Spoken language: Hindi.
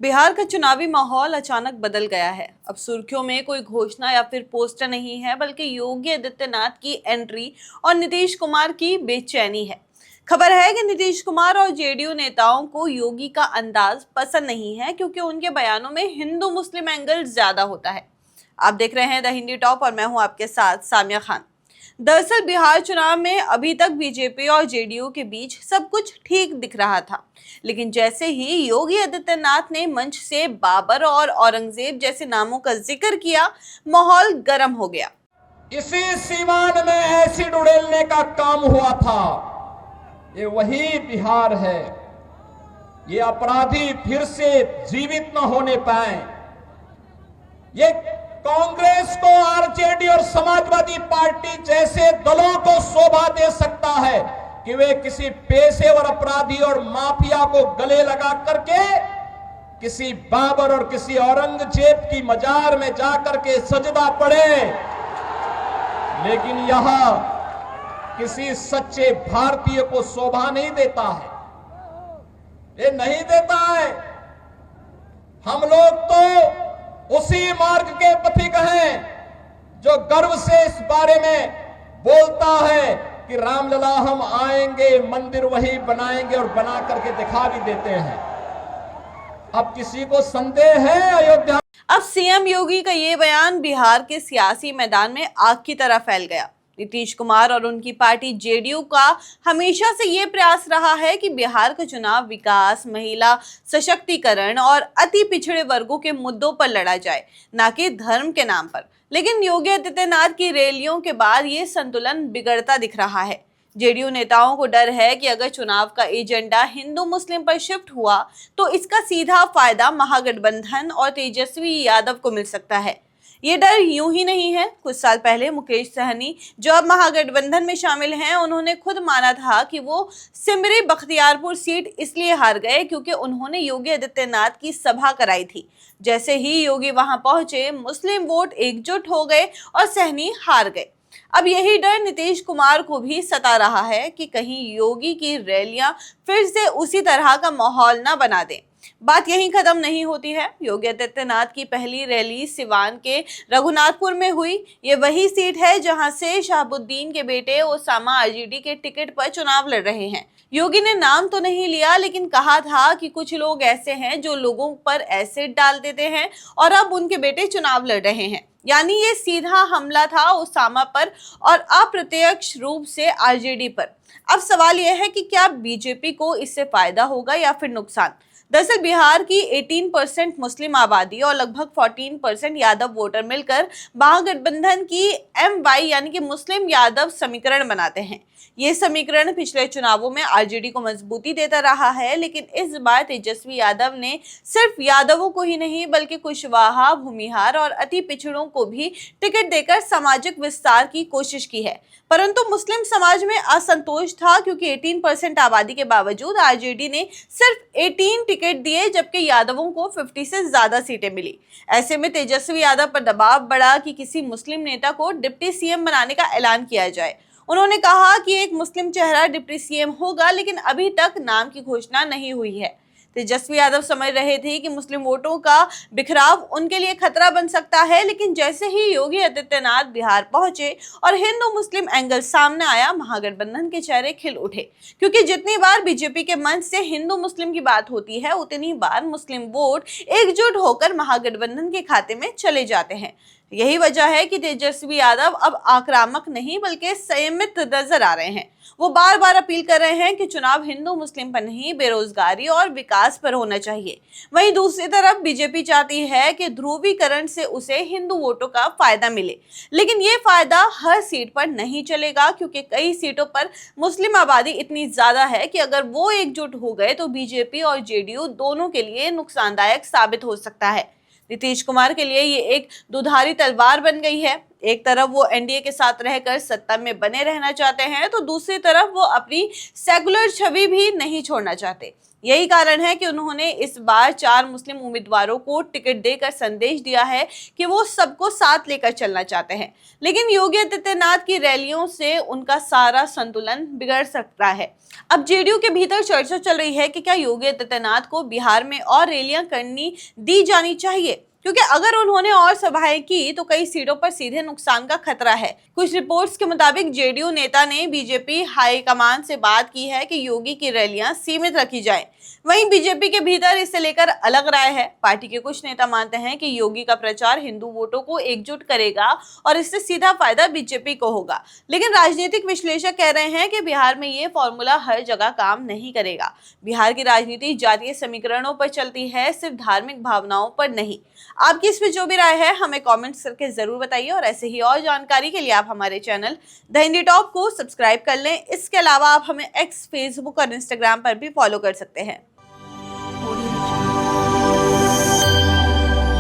बिहार का चुनावी माहौल अचानक बदल गया है। अब सुर्खियों में कोई घोषणा या फिर पोस्टर नहीं है, बल्कि योगी आदित्यनाथ की एंट्री और नीतीश कुमार की बेचैनी है। खबर है कि नीतीश कुमार और जेडीयू नेताओं को योगी का अंदाज पसंद नहीं है, क्योंकि उनके बयानों में हिंदू मुस्लिम एंगल ज्यादा होता है। आप देख रहे हैं द हिंदी टॉप और मैं हूं आपके साथ सामिया खान। दरअसल बिहार चुनाव में अभी तक बीजेपी और जेडीयू के बीच सब कुछ ठीक दिख रहा था, लेकिन जैसे ही योगी आदित्यनाथ ने मंच से बाबर और औरंगजेब जैसे नामों का जिक्र किया, माहौल गर्म हो गया। इसी सीवान में एसिड उड़ेलने का काम हुआ था। ये वही बिहार है। ये अपराधी फिर से जीवित न होने पाए। ये कांग्रेस को, आरजेडी और समाजवादी पार्टी जैसे दलों को शोभा दे सकता है कि वे किसी पेशेवर अपराधी और माफिया को गले लगा करके किसी बाबर और किसी औरंगजेब की मजार में जाकर के सजदा पड़े, लेकिन यहां किसी सच्चे भारतीय को शोभा नहीं देता है। ये नहीं देता है। हम लोग तो उसी मार्ग के पथिक हैं जो गर्व से इस बारे में बोलता है कि रामलला हम आएंगे, मंदिर वही बनाएंगे और बना करके दिखा भी देते हैं। अब किसी को संदेह है अयोध्या? अब सीएम योगी का ये बयान बिहार के सियासी मैदान में आग की तरह फैल गया। नीतीश कुमार और उनकी पार्टी जेडीयू का हमेशा से ये प्रयास रहा है कि बिहार का चुनाव विकास, महिला सशक्तिकरण और अति पिछड़े वर्गों के मुद्दों पर लड़ा जाए, ना कि धर्म के नाम पर। लेकिन योगी आदित्यनाथ की रैलियों के बाद ये संतुलन बिगड़ता दिख रहा है। जेडीयू नेताओं को डर है कि अगर चुनाव का एजेंडा हिंदू मुस्लिम पर शिफ्ट हुआ तो इसका सीधा फायदा महागठबंधन और तेजस्वी यादव को मिल सकता है। ये डर यूं ही नहीं है। कुछ साल पहले मुकेश सहनी, जो अब महागठबंधन में शामिल हैं, उन्होंने खुद माना था कि वो सिमरी बख्तियारपुर सीट इसलिए हार गए क्योंकि उन्होंने योगी आदित्यनाथ की सभा कराई थी। जैसे ही योगी वहां पहुंचे, मुस्लिम वोट एकजुट हो गए और सहनी हार गए। अब यही डर नीतीश कुमार को भी सता रहा है कि कहीं योगी की रैलियां फिर से उसी तरह का माहौल ना बना दें। बात यहीं खत्म नहीं होती है। योगी आदित्यनाथ की पहली रैली सिवान के रघुनाथपुर में हुई। ये वही सीट है जहां से शहाबुद्दीन के बेटे ओसामा आरजेडी के टिकट पर चुनाव लड़ रहे हैं। योगी ने नाम तो नहीं लिया, लेकिन कहा था कि कुछ लोग ऐसे हैं जो लोगों पर एसिड डाल देते हैं और अब उनके बेटे चुनाव लड़ रहे हैं। यानी ये सीधा हमला था ओसामा पर और अप्रत्यक्ष रूप से आरजेडी पर। अब सवाल यह है कि क्या बीजेपी को इससे फायदा होगा या फिर नुकसान। दरअसल बिहार की 18% मुस्लिम आबादी और लगभग 14% यादव वोटर मिलकर महागठबंधन की MY यानी कि मुस्लिम यादव समीकरण बनाते हैं। ये समीकरण पिछले चुनावों में आरजेडी को मजबूती देता रहा है, लेकिन इस बार तेजस्वी यादव ने सिर्फ यादवों को ही नहीं बल्कि कुशवाहा, भूमिहार और अति पिछड़ों को भी टिकट देकर सामाजिक विस्तार की कोशिश की है। परंतु मुस्लिम समाज में असंतोष था, क्योंकि 18% आबादी के बावजूद आरजेडी ने सिर्फ 18 टिकट दिए, जबकि यादवों को 50 से ज्यादा सीटें मिली। ऐसे में तेजस्वी यादव पर दबाव बढ़ा कि किसी मुस्लिम नेता को डिप्टी सीएम बनाने का ऐलान किया जाए। उन्होंने कहा कि एक मुस्लिम चेहरा डिप्टी सीएम होगा, लेकिन अभी तक नाम की घोषणा नहीं हुई है। तेजस्वी यादव समझ रहे थे कि मुस्लिम वोटों का बिखराव उनके लिए खतरा बन सकता है, लेकिन जैसे ही योगी आदित्यनाथ बिहार पहुंचे और हिंदू मुस्लिम एंगल सामने आया, महागठबंधन के चेहरे खिल उठे। क्योंकि जितनी बार बीजेपी के मंच से हिंदू मुस्लिम की बात होती है, उतनी बार मुस्लिम वोट एकजुट होकर महागठबंधन के खाते में चले जाते हैं। यही वजह है कि तेजस्वी यादव अब आक्रामक नहीं बल्कि संयमित नजर आ रहे हैं। वो बार बार अपील कर रहे हैं कि चुनाव हिंदू मुस्लिम पर नहीं, बेरोजगारी और विकास पर होना चाहिए। वहीं दूसरी तरफ बीजेपी चाहती है कि ध्रुवीकरण से उसे हिंदू वोटों का फायदा मिले, लेकिन ये फायदा हर सीट पर नहीं चलेगा, क्योंकि कई सीटों पर मुस्लिम आबादी इतनी ज्यादा है कि अगर वो एकजुट हो गए तो बीजेपी और जेडीयू दोनों के लिए नुकसानदायक साबित हो सकता है। नीतीश कुमार के लिए ये एक दुधारी तलवार बन गई है। एक तरफ वो एनडीए के साथ रहकर सत्ता में बने रहना चाहते हैं, तो दूसरी तरफ वो अपनी सेकुलर छवि भी नहीं छोड़ना चाहते। यही कारण है कि उन्होंने इस बार 4 मुस्लिम उम्मीदवारों को टिकट देकर संदेश दिया है कि वो सबको साथ लेकर चलना चाहते हैं। लेकिन योगी आदित्यनाथ की रैलियों से उनका सारा संतुलन बिगड़ सकता है। अब जेडीयू के भीतर चर्चा चल रही है कि क्या योगी आदित्यनाथ को बिहार में और रैलियां करनी दी जानी चाहिए, क्योंकि अगर उन्होंने और सभाएं की तो कई सीटों पर सीधे नुकसान का खतरा है। कुछ रिपोर्ट्स के मुताबिक जेडीयू नेता ने बीजेपी हाईकमान से बात की है कि योगी की रैलियां सीमित रखी जाएं। वहीं बीजेपी के भीतर इसे लेकर अलग राय है। पार्टी के कुछ नेता मानते हैं कि योगी का प्रचार हिंदू वोटों को एकजुट करेगा और इससे सीधा फायदा बीजेपी को होगा। लेकिन राजनीतिक विश्लेषक कह रहे हैं कि बिहार में ये फॉर्मूला हर जगह काम नहीं करेगा। बिहार की राजनीति जातीय समीकरणों पर चलती है, सिर्फ धार्मिक भावनाओं पर नहीं। आपकी इस पे जो भी राय है हमें कमेंट्स करके जरूर बताइए और ऐसे ही और जानकारी के लिए आप हमारे चैनल द हिंदी टॉप को सब्सक्राइब कर लें। इसके अलावा आप हमें एक्स, फेसबुक और इंस्टाग्राम पर भी फॉलो कर सकते हैं।